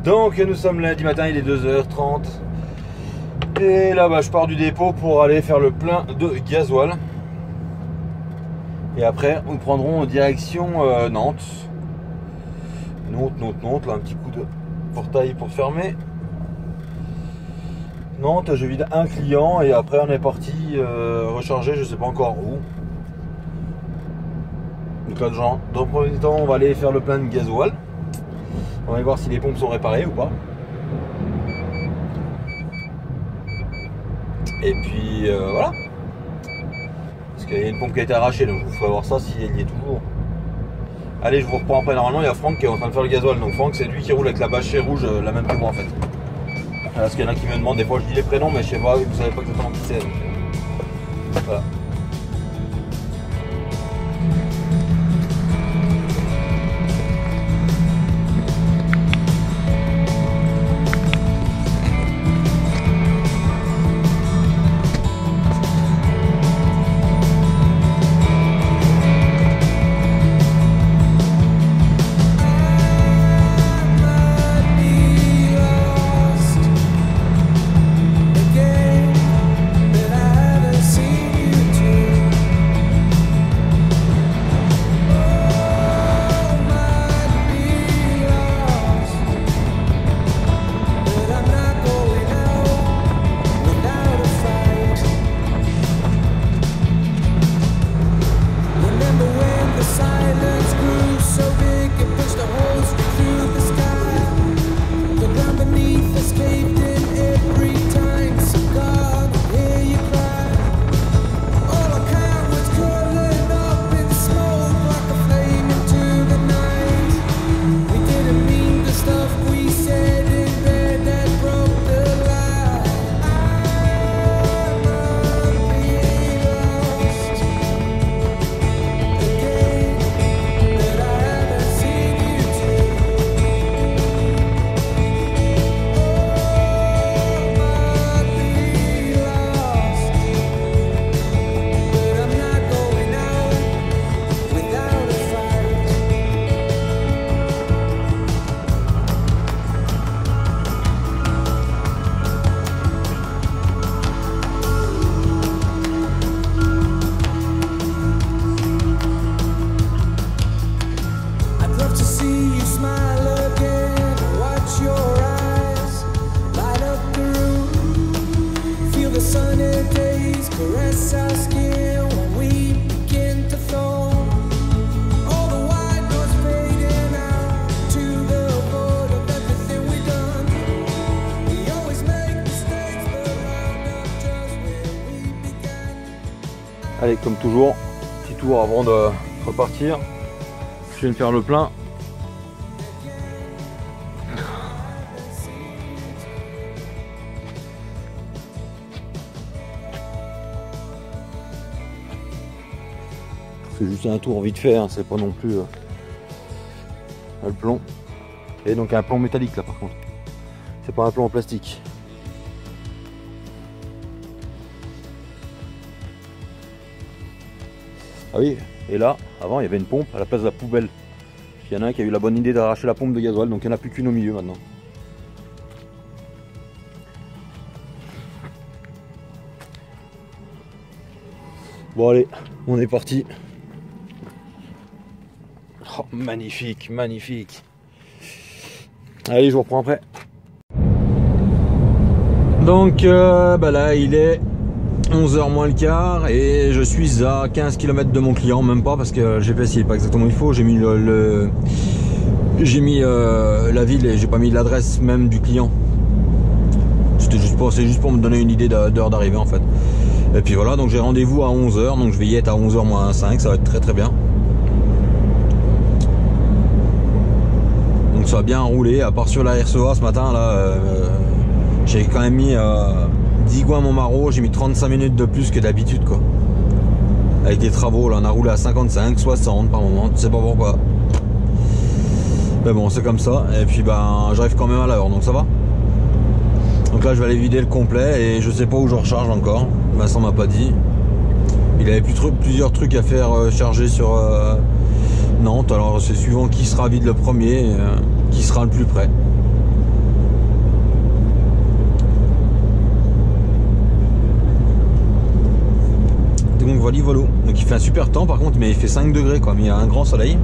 Donc nous sommes lundi matin, il est 2h30. Et là je pars du dépôt pour aller faire le plein de gasoil. Et après nous prendrons direction Nantes. Nantes, là un petit coup de portail pour fermer. Nantes, je vide un client et après on est parti recharger, je sais pas encore où. Donc là, dans le premier temps, on va aller faire le plein de gasoil. On va voir si les pompes sont réparées ou pas. Et puis voilà. Parce qu'il y a une pompe qui a été arrachée, donc il faut voir ça si elle y est toujours. Allez, je vous reprends après. Normalement, il y a Franck qui est en train de faire le gasoil. Donc Franck, c'est lui qui roule avec la bâchée rouge, la même que moi en fait. Parce qu'il y en a qui me demandent, des fois je dis les prénoms, mais je sais pas, vous savez pas exactement qui c'est. Voilà. Allez, comme toujours, petit tour avant de repartir. Je viens de faire le plein. C'est juste un tour vite fait, hein, c'est pas non plus le plomb. Et donc un plomb métallique là par contre. C'est pas un plomb en plastique. Ah oui, et là, avant il y avait une pompe à la place de la poubelle. Il y en a un qui a eu la bonne idée d'arracher la pompe de gasoil, donc il n'y en a plus qu'une au milieu maintenant. Bon allez, on est parti. Oh, magnifique, magnifique. Allez, je vous reprends après. Donc là il est 11h moins le quart et je suis à 15 km de mon client, même pas parce que le GPS il est pas exactement où il faut. J'ai mis la ville et j'ai pas mis l'adresse même du client. C'est juste pour me donner une idée d'heure d'arrivée en fait. Et puis voilà, donc j'ai rendez-vous à 11h, donc je vais y être à 11h moins 5, ça va être très très bien. Donc ça va bien rouler, à part sur la RCA ce matin là, j'ai quand même mis 10 gouins à Montmarault, j'ai mis 35 minutes de plus que d'habitude quoi. Avec des travaux là, on a roulé à 55, 60 par moment, tu sais pas pourquoi. Mais bon, c'est comme ça, et puis j'arrive quand même à l'heure, donc ça va. Donc là je vais aller vider le complet et je sais pas où je recharge encore. Vincent m'a pas dit. Il avait plusieurs trucs à faire charger sur Nantes. Alors c'est suivant qui sera vide le premier, qui sera le plus près. voilà. Donc il fait un super temps par contre, mais il fait 5 degrés quoi. Mais il y a un grand soleil,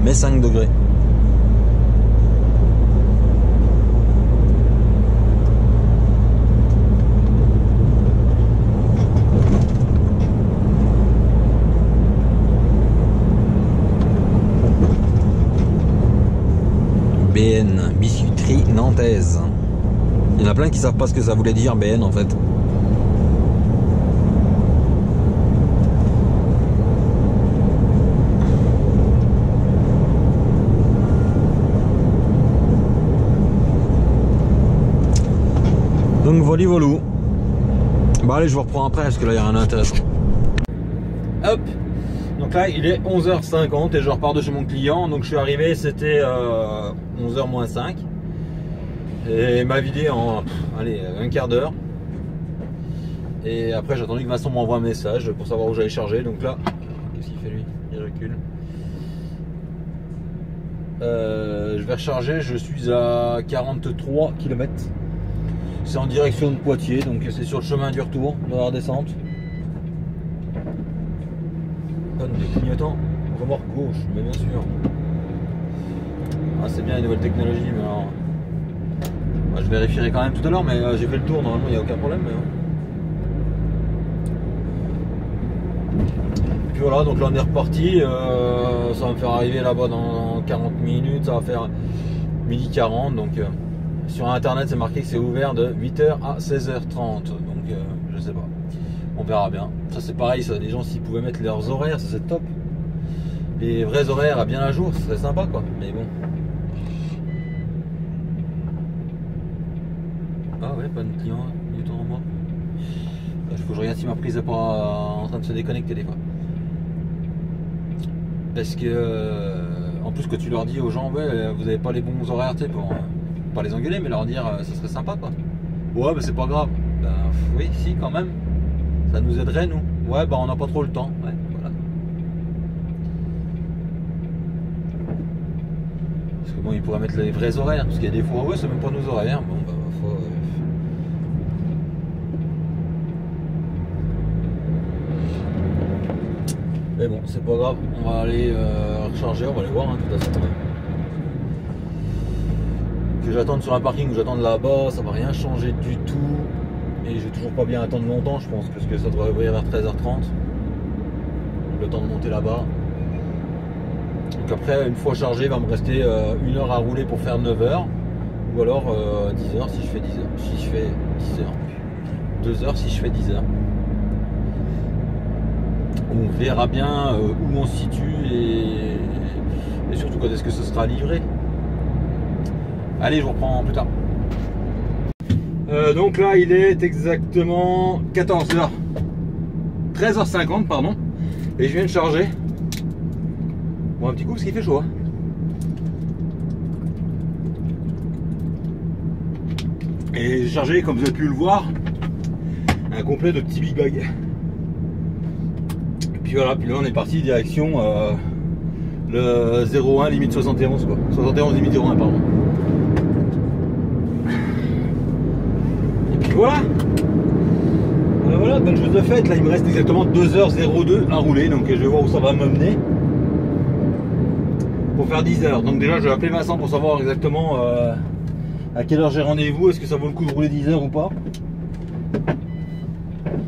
mais 5 degrés. BN, biscuiterie nantaise. Il y en a plein qui savent pas ce que ça voulait dire BN en fait. Donc voilà, voilà. Bah allez, je vous reprends après parce que là il y a rien d'intéressant. Hop. Donc là il est 11h50 et je repars de chez mon client. Donc je suis arrivé, c'était 11h moins 5. Et il m'a vidé en allez, un quart d'heure. Et après j'ai attendu que Vincent m'envoie un message pour savoir où j'allais charger. Donc là, qu'est-ce qu'il fait lui? Il recule. Je vais recharger, je suis à 43 km. C'est en direction de Poitiers, donc c'est sur le chemin du retour, dans la redescente. Panne de clignotant, remorque gauche, mais bien sûr. Ah, c'est bien les nouvelles technologies, mais alors... Moi, je vérifierai quand même tout à l'heure, mais j'ai fait le tour, normalement il n'y a aucun problème. Mais... Et puis voilà, donc là on est reparti, ça va me faire arriver là-bas dans 40 minutes, ça va faire 12h40, donc... Sur internet c'est marqué que c'est ouvert de 8h à 16h30, donc je sais pas, on verra bien. Ça c'est pareil, ça, les gens s'ils pouvaient mettre leurs horaires, ça c'est top. Les vrais horaires à bien à jour, ce serait sympa quoi, mais bon. Ah ouais, pas de client, du temps en moi. Il faut que je regarde si ma prise n'est pas en train de se déconnecter des fois. Parce que, en plus que tu leur dis aux gens, ouais, vous n'avez pas les bons horaires, tu sais, pour... pas les engueuler mais leur dire ça serait sympa quoi. Ouais, bah c'est pas grave. Ben oui, si quand même, ça nous aiderait nous. Ouais, bah on n'a pas trop le temps. Ouais, voilà. Parce que bon, ils pourraient mettre les vrais horaires, parce qu'il y a des fois ouais c'est même pas nos horaires. Bon bah faut... Mais bon, c'est pas grave, on va aller recharger, on va aller voir hein, tout à l'heure. Que j'attende sur un parking ou j'attende là-bas, ça va rien changer du tout. Et je vais toujours pas bien attendre longtemps, je pense, parce que ça devrait ouvrir vers 13h30. Le temps de monter là-bas. Donc après, une fois chargé, il va me rester 1 heure à rouler pour faire 9h. Ou alors 10h si je fais 10h. Si je fais 10h. 2h si je fais 10h. On verra bien où on se situe et surtout quand est-ce que ce sera livré. Allez, je vous reprends plus tard. Donc là, il est exactement 14h. 13h50, pardon. Et je viens de charger. Bon, un petit coup parce qu'il fait chaud. Hein. Et j'ai chargé, comme vous avez pu le voir, un complet de petits Big Bag. Et puis voilà, puis là on est parti direction le 01 limite 71 quoi. 71 limite 01 pardon. Voilà. Voilà, bonne chose de faite. Là, il me reste exactement 2h02 à rouler. Donc, je vais voir où ça va m'amener pour faire 10h. Donc, déjà, je vais appeler Vincent pour savoir exactement à quelle heure j'ai rendez-vous. Est-ce que ça vaut le coup de rouler 10h ou pas?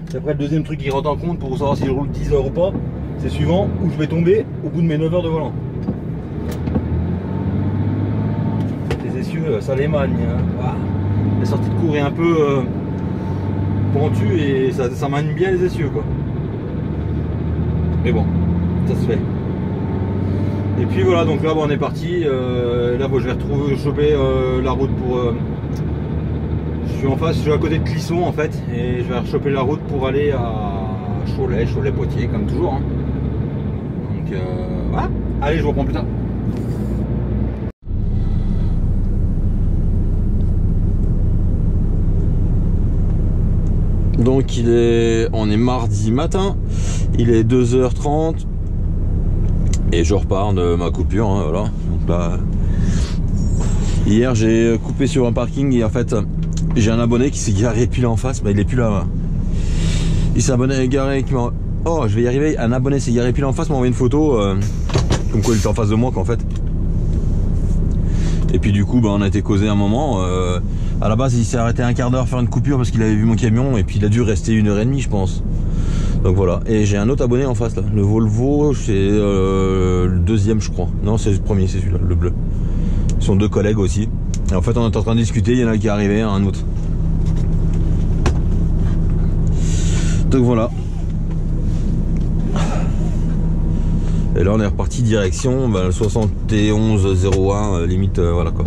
C'est après le deuxième truc qui rentre en compte pour savoir si je roule 10h ou pas. C'est suivant où je vais tomber au bout de mes 9 heures de volant. Les essieux, ça les magne. Hein. Voilà. La sortie de cours est un peu pentue et ça manie bien les essieux quoi. Mais bon, ça se fait. Et puis voilà, donc là bon, on est parti. Là bon, je vais choper la route pour. Je suis en face, je suis à côté de Clisson en fait, et je vais choper la route pour aller à Cholet-Poitiers comme toujours. Hein. Donc voilà. Allez, je vous reprends plus tard. Donc on est mardi matin, il est 2h30 et je repars de ma coupure, hein, voilà. Donc là, hier j'ai coupé sur un parking et en fait j'ai un abonné qui s'est garé pile en face, mais il est plus là. Il s'est garé Oh, je vais y arriver. Un abonné s'est garé pile en face, m'a envoyé une photo. Comme quoi il était en face de moi, qu'en fait. Et puis du coup, bah, on a été causé un moment. À la base, il s'est arrêté un quart d'heure faire une coupure parce qu'il avait vu mon camion. Et puis il a dû rester 1h30, je pense. Donc voilà. Et j'ai un autre abonné en face là. Le Volvo, c'est le deuxième, je crois. Non, c'est le premier, c'est celui-là, le bleu. Ils sont deux collègues aussi. Et en fait, on est en train de discuter. Il y en a un qui est arrivé, un autre. Donc voilà. Et là on est reparti direction le 7101 limite voilà quoi.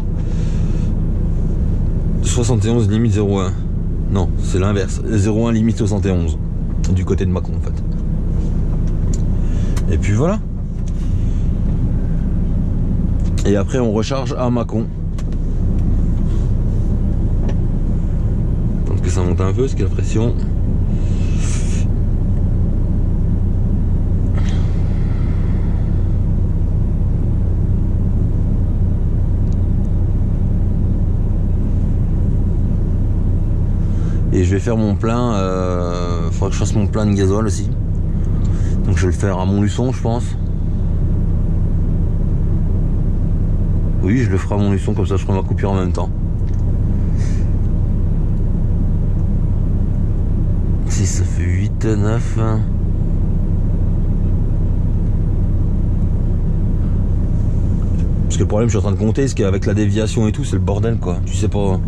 71 limite 01. Non, c'est l'inverse. 01 limite 71. Du côté de Mâcon en fait. Et puis voilà. Et après on recharge à Mâcon. Donc que ça monte un peu parce que la pression. Et je vais faire mon plein, faudra que je fasse mon plein de gasoil aussi. Donc je vais le faire à Montluçon je pense. Oui, je le ferai à Montluçon, comme ça je ferai ma coupure en même temps. Si ça fait 8, 9... Parce que le problème, je suis en train de compter, c'est qu'avec la déviation et tout, c'est le bordel quoi. Tu sais pas...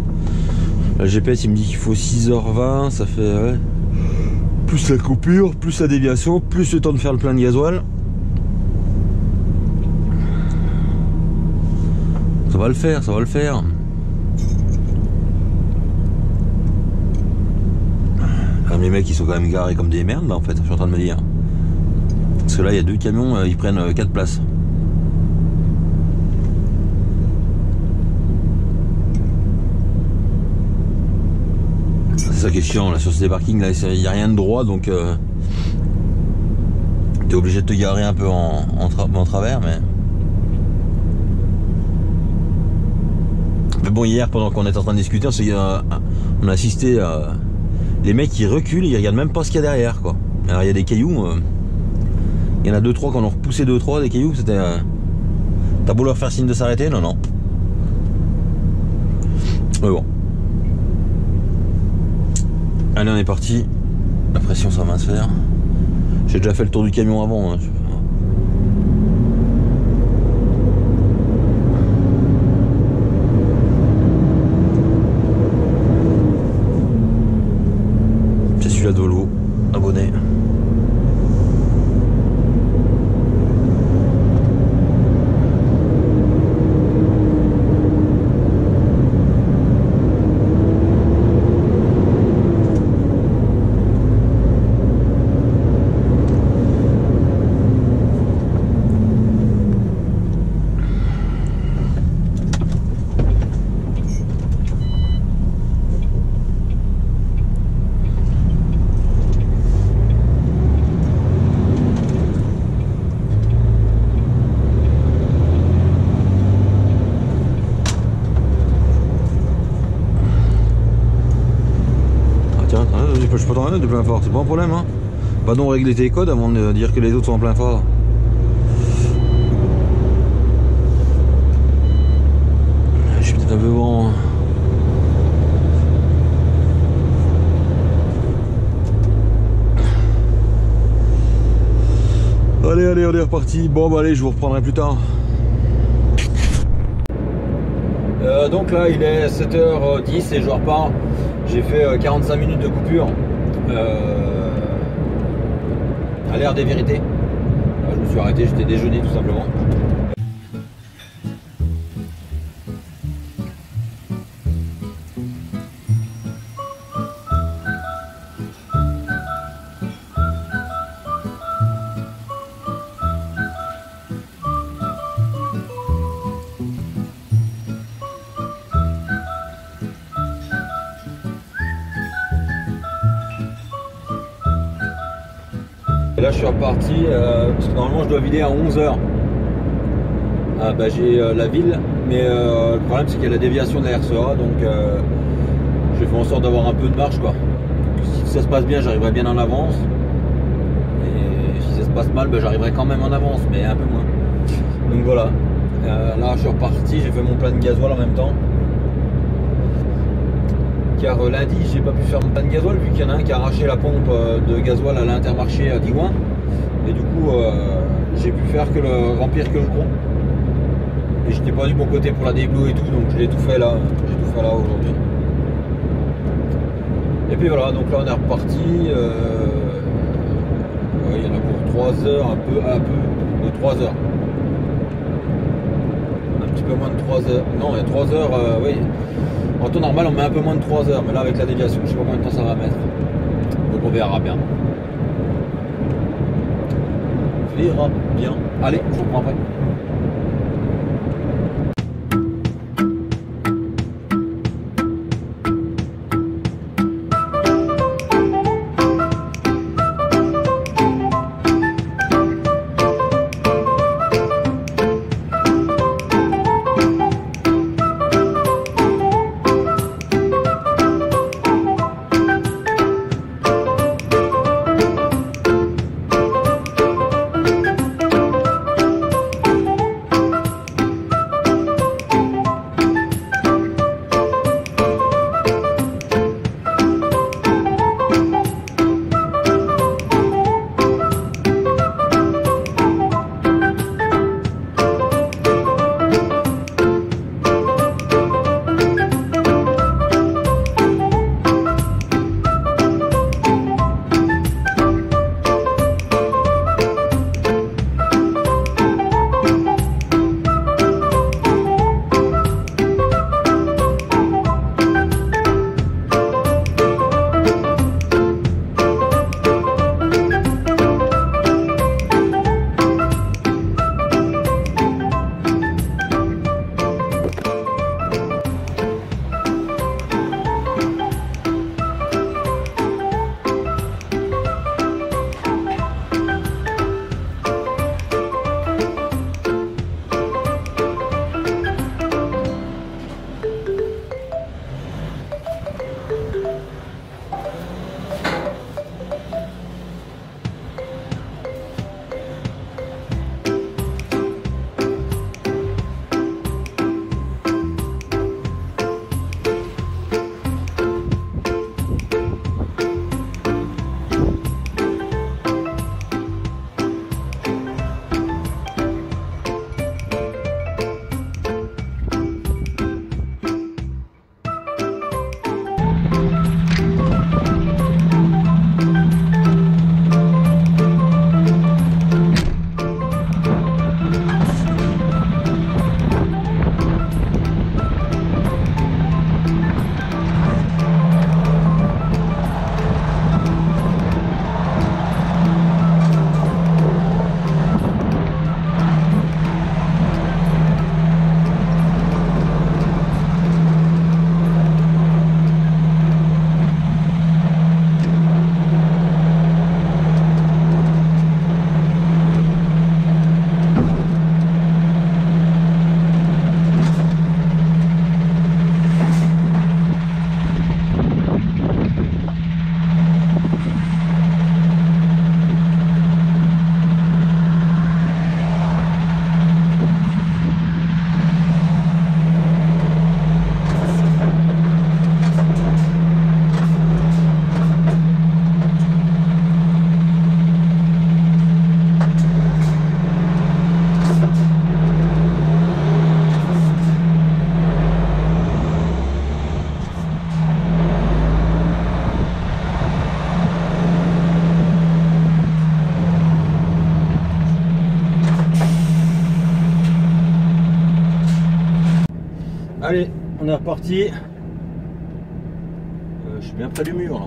Le GPS il me dit qu'il faut 6h20, ça fait ouais. Plus la coupure, plus la déviation, plus le temps de faire le plein de gasoil. Ça va le faire, ça va le faire. Alors, mes mecs ils sont quand même garés comme des merdes là en fait, je suis en train de me dire. Parce que là il y a deux camions, ils prennent 4 places. C'est ça qui est chiant là sur ces parkings là, il n'y a rien de droit donc t'es obligé de te garer un peu en travers mais bon hier pendant qu'on était en train de discuter on a assisté à les mecs qui reculent, ils regardent même pas ce qu'il y a derrière quoi. Alors il y a des cailloux, il y en a 2-3 quand on a repoussé 2-3 des cailloux, c'était t'as beau leur faire signe de s'arrêter, non. Mais bon. Allez on est parti. La pression ça va se faire. J'ai déjà fait le tour du camion avant hein. C'est celui-là de Volvo. Abonné. Je peux t'en remettre de plein fort, c'est pas un problème hein. Pas donc régler tes codes avant de dire que les autres sont en plein fort. Je suis peut-être un peu bon. Allez, on est reparti. Bon bah allez, je vous reprendrai plus tard. Donc là il est 7h10 et je repars. J'ai fait 45 minutes de coupure à l'ère des vérités. Je me suis arrêté, j'étais déjeuné tout simplement. Et là je suis reparti parce que normalement je dois vider à 11h. J'ai la ville, mais le problème c'est qu'il y a la déviation de la RCA, donc j'ai fait en sorte d'avoir un peu de marche quoi. Si ça se passe bien, j'arriverai bien en avance. Et si ça se passe mal, ben, j'arriverai quand même en avance, mais un peu moins. Donc voilà. Là je suis reparti, j'ai fait mon plein de gasoil en même temps. Car lundi j'ai pas pu faire mon plein de gasoil vu qu'il y en a un qui a arraché la pompe de gasoil à l'Intermarché à Digoin. Et du coup j'ai pu faire que remplir que le gros. Et j'étais pas du bon côté pour la déblou et tout, donc je l'ai tout fait là. J'ai tout fait là aujourd'hui. Et puis voilà, donc là on est reparti. Il y en a pour 3 heures, un peu de 3 heures. Un petit peu moins de 3 heures. Non, il y a 3 heures, oui. En temps normal, on met un peu moins de 3 heures, mais là avec la déviation, je sais pas combien de temps ça va mettre. Donc on verra bien. On verra bien. Allez, je vous reprends après. Allez, on est reparti. Je suis bien près du mur là.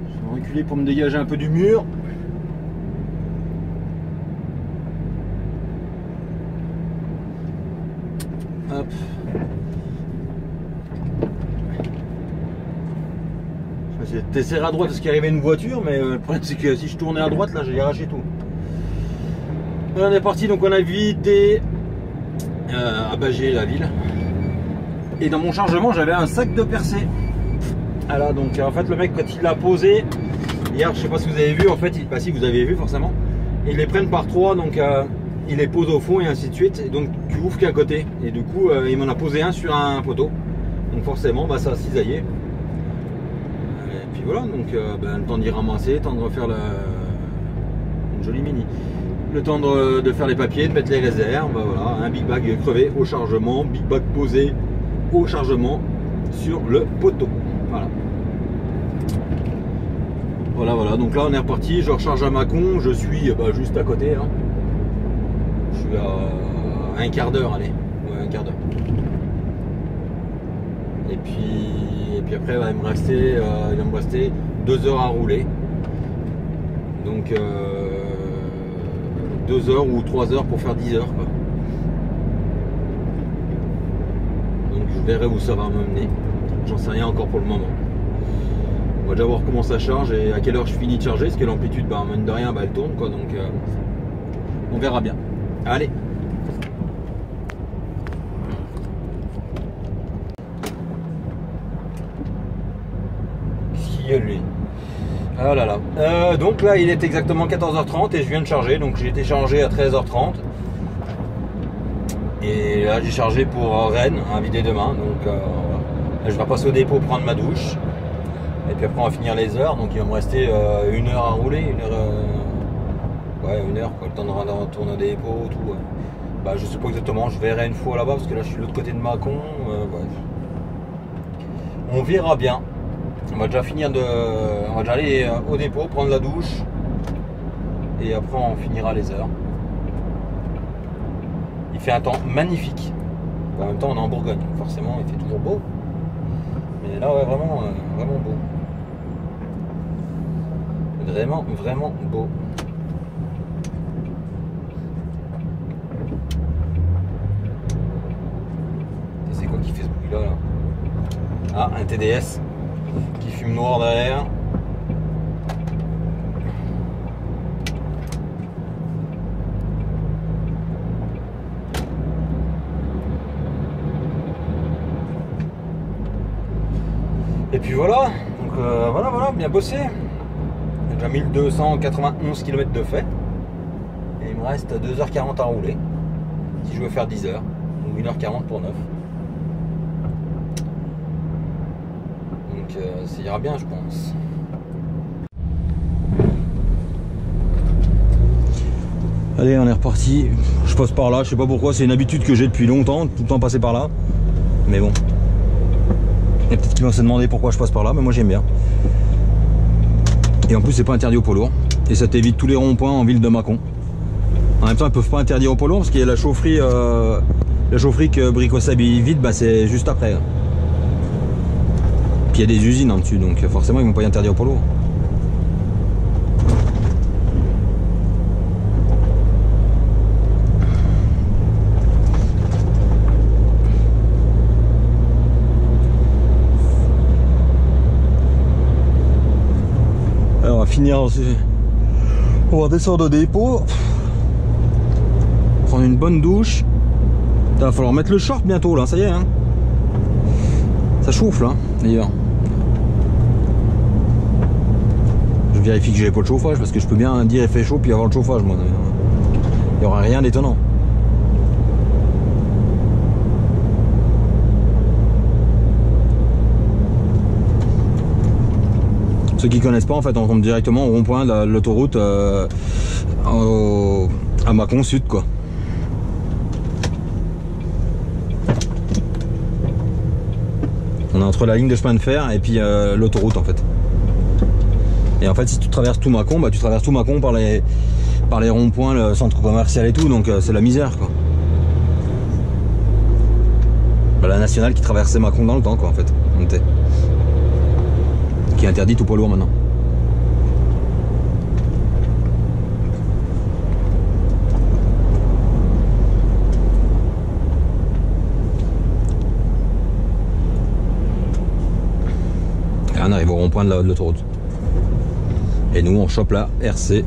Je vais reculer pour me dégager un peu du mur. Hop. Je vais essayer de desserrer à droite parce qu'il arrivait une voiture, mais le problème c'est que si je tournais à droite, là j'ai arraché tout. On est parti, donc on a vidé Abagé la ville. Et dans mon chargement, j'avais un sac de percé. Voilà, donc en fait le mec quand il l'a posé, Hier, je sais pas si vous avez vu, en fait, bah si vous avez vu forcément, ils les prennent par trois, donc ils les posent au fond et ainsi de suite. Et donc tu ouvres qu'à côté. Et du coup, il m'en a posé un sur un poteau. Donc forcément, bah, ça a cisaillé. Et puis voilà, donc bah, le temps d'y ramasser, le temps de refaire une jolie mini. Le temps de faire les papiers, de mettre les réserves, bah, voilà, un big bag crevé au chargement, big bag posé au chargement sur le poteau. Voilà. Voilà, donc là on est reparti, je recharge à Mâcon, je suis bah, juste à côté. Hein. Je suis à un quart d'heure, allez, ouais, un quart d'heure. Et puis après bah, il va me rester 2 heures à rouler. Donc 2 heures ou 3 heures pour faire 10 heures quoi. Donc je verrai où ça va m'amener. J'en sais rien encore pour le moment. On va déjà voir comment ça charge et à quelle heure je finis de charger, parce que l'amplitude, bah, mine de rien, bah, elle tourne quoi, donc on verra bien. Allez. Qu'est-ce qu'il y a lui? Ah là là. Donc là il est exactement 14h30 et je viens de charger, donc j'ai été chargé à 13h30. Et là j'ai chargé pour Rennes, à vider demain, donc voilà. Là, je vais passer au dépôt prendre ma douche. Et puis après on va finir les heures, donc il va me rester 1 heure à rouler, ouais 1 heure quoi, le temps de retourner au dépôt, tout. Ouais. Bah je sais pas exactement, je verrai une fois là-bas parce que là je suis de l'autre côté de Mâcon, bref. On verra bien. On va déjà aller au dépôt, prendre la douche et après on finira les heures. Il fait un temps magnifique. En même temps on est en Bourgogne, forcément il fait toujours beau. Mais là ouais vraiment beau. Vraiment beau. C'est quoi qui fait ce bruit là? Ah, un TDS qui fume noir derrière. Et puis voilà, donc voilà, bien bossé. J'ai déjà 1291 km de fait. Et il me reste 2h40 à rouler. Si je veux faire 10 heures. Ou 1h40 pour 9. Donc ça ira bien je pense. Allez on est reparti. Je passe par là, je sais pas pourquoi, c'est une habitude que j'ai depuis longtemps, tout le temps passer par là. Mais bon. Il y a peut-être qui vont se demander pourquoi je passe par là, mais moi j'aime bien. Et en plus c'est pas interdit aux poids lourds. Et ça t'évite tous les ronds-points en ville de Mâcon. En même temps ils peuvent pas interdire aux poids lourds parce qu'il y a la chaufferie que Bricosab vide, bah c'est juste après. Puis il y a des usines en dessus, donc forcément ils vont pas y interdire aux poids lourds. Alors on va finir, on va descendre au dépôt, prendre une bonne douche. Il va falloir mettre le short bientôt là, ça y est hein. Ça chauffe là d'ailleurs. Je vérifie que j'ai pas le chauffage parce que je peux bien dire il fait chaud puis avoir le chauffage moi. Il n'y aura rien d'étonnant. Ceux qui connaissent pas en fait on tombe directement au rond-point de l'autoroute à Mâcon Sud quoi. On est entre la ligne de chemin de fer et puis l'autoroute en fait. Et en fait si tu traverses tout Mâcon, bah tu traverses tout Mâcon par les ronds-points, le centre commercial et tout, donc c'est la misère quoi. Bah, la nationale qui traversait Mâcon dans le temps quoi en fait. Qui est interdite aux poids lourds maintenant. Et on arrive au rond-point de l'autoroute. Et nous on chope la RCEA.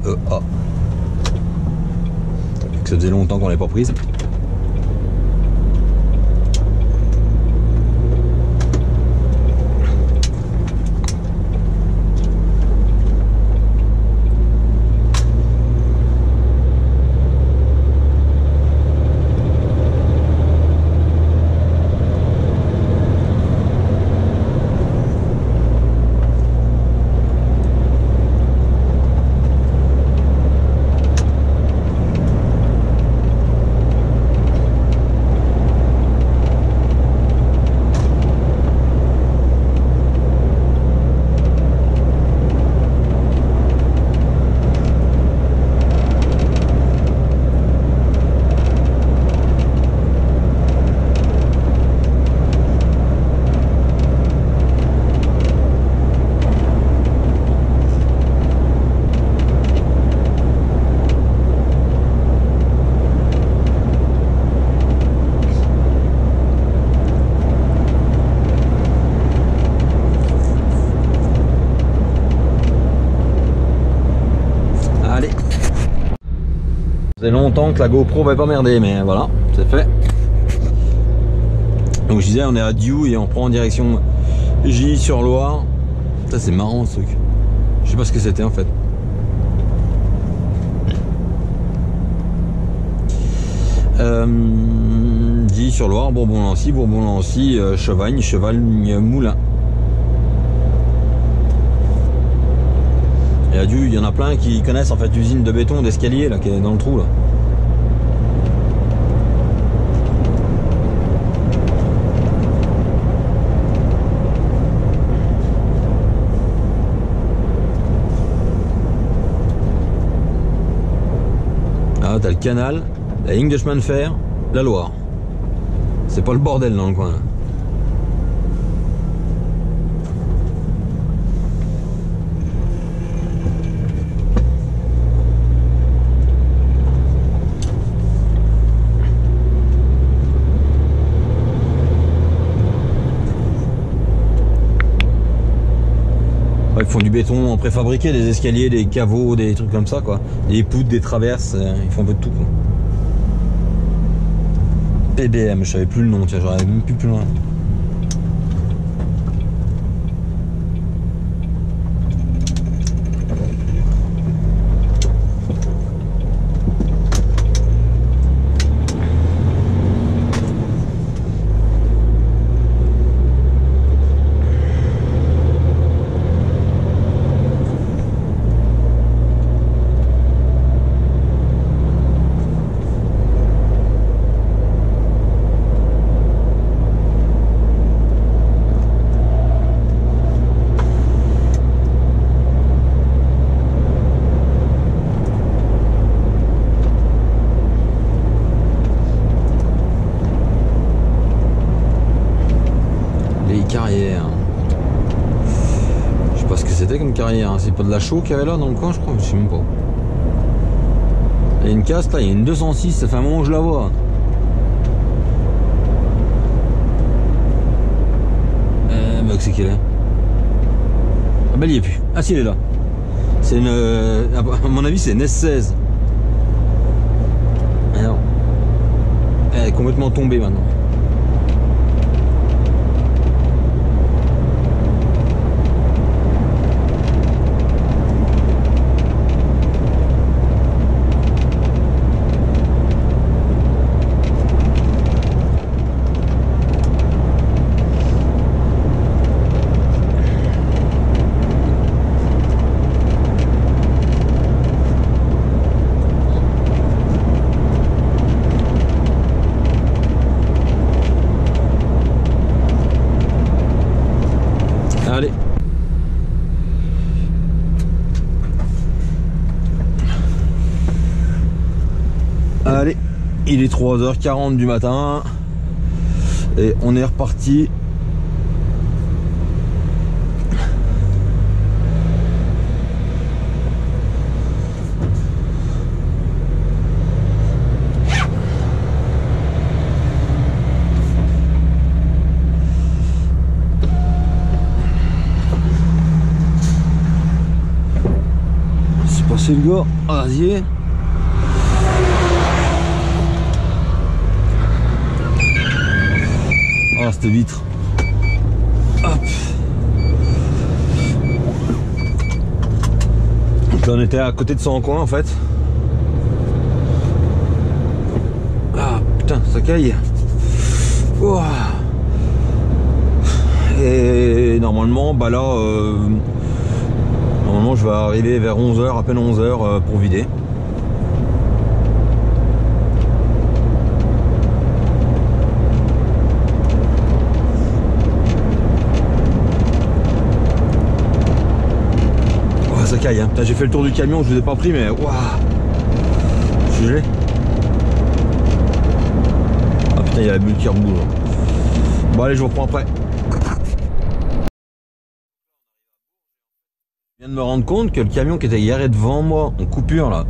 Ça faisait longtemps qu'on l'avait pas prise. C'est longtemps que la GoPro va pas merder, mais voilà, c'est fait. Donc je disais, on est à Diou et on prend en direction Gilly-sur-Loire. Ça c'est marrant ce truc. Je sais pas ce que c'était en fait. Gilly-sur-Loire, Bourbon-Lancy, Chevagne, Cheval-Moulin. Et à Diou, il y en a plein qui connaissent en fait l'usine de béton d'escalier là qui est dans le trou là. Ah, t'as le canal, la ligne de chemin de fer, la Loire. C'est pas le bordel dans le coin là. Ils font du béton en préfabriqué, des escaliers, des caveaux, des trucs comme ça quoi. Des poutres, des traverses, ils font un peu de tout quoi. PBM, je savais plus le nom, tiens, j'aurais même plus loin. Carrière. Je sais pas ce que c'était comme carrière, hein. C'est pas de la chaux qu'il y avait là dans le coin, je crois, je sais même pas. Il y a une casse là, il y a une 206, ça fait un moment que je la vois. Bah que c'est qu'elle est. Ah bah il y est plus. Ah si, elle est là. C'est une. À mon avis c'est une S16. Alors. Elle est complètement tombée maintenant. Allez. Allez, il est 3h40 du matin et on est reparti. C'est le gars, vas-y. Oh, cette vitre. Hop. Donc là, on était à côté de son coin en fait. Ah putain, ça caille. Oh. Et normalement, bah là. Normalement je vais arriver vers 11h, à peine 11h pour vider. Oh, ça caille hein. J'ai fait le tour du camion, je vous ai pas pris mais waouh, je suis gelé. Ah putain, il y a la bulle qui rebouge. Bon allez, je vous reprends après. Je viens de me rendre compte que le camion qui était garé devant moi en coupure là,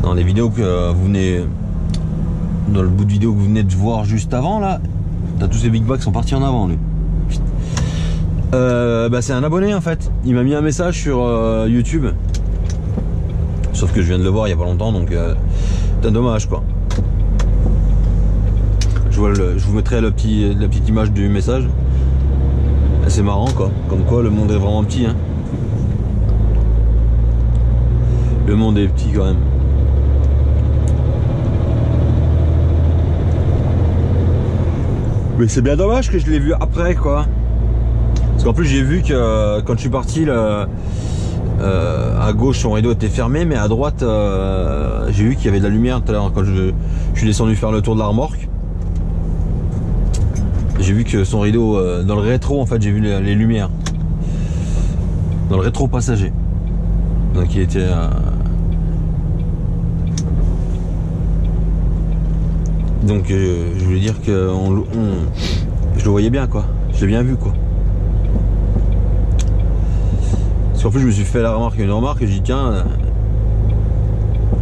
dans les vidéos que vous venez, dans le bout de vidéo que vous venez de voir juste avant là, t'as tous ces big bags qui sont partis en avant lui. Bah c'est un abonné en fait, il m'a mis un message sur YouTube, sauf que je viens de le voir il y a pas longtemps donc C'est dommage quoi. Je vous mettrai la petite image du message. C'est marrant quoi. Comme quoi le monde est vraiment petit. Hein. Le monde est petit quand même. Mais c'est bien dommage que je l'ai vu après quoi. Parce qu'en plus j'ai vu que quand je suis parti à gauche son rideau était fermé, mais à droite j'ai vu qu'il y avait de la lumière tout à l'heure quand je suis descendu faire le tour de la remorque. J'ai vu que son rideau dans le rétro en fait j'ai vu les lumières. Dans le rétro passager. Donc il était donc je voulais dire que je le voyais bien quoi. Je l'ai bien vu quoi. Parce qu'en plus je me suis fait la remarque, une remarque et j'ai dit tiens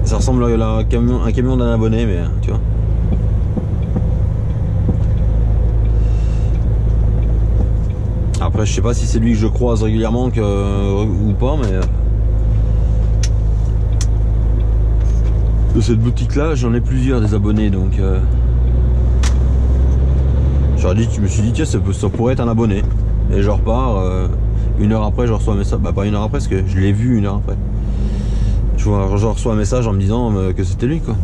ça ressemble à un camion d'un abonné mais tu vois. Après je sais pas si c'est lui que je croise régulièrement ou pas mais de cette boutique là j'en ai plusieurs des abonnés donc je me suis dit tiens ça pourrait être un abonné et je repars une heure après je reçois un message, bah pas une heure après parce que je l'ai vu une heure après je reçois un message en me disant que c'était lui quoi.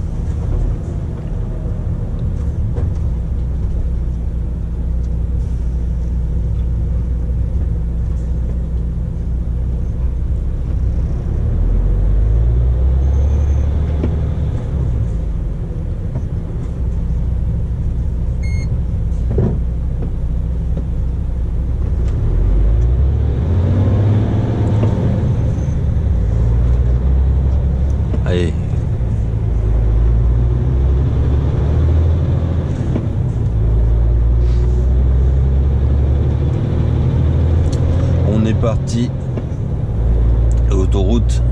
Allez. On est parti. Autoroute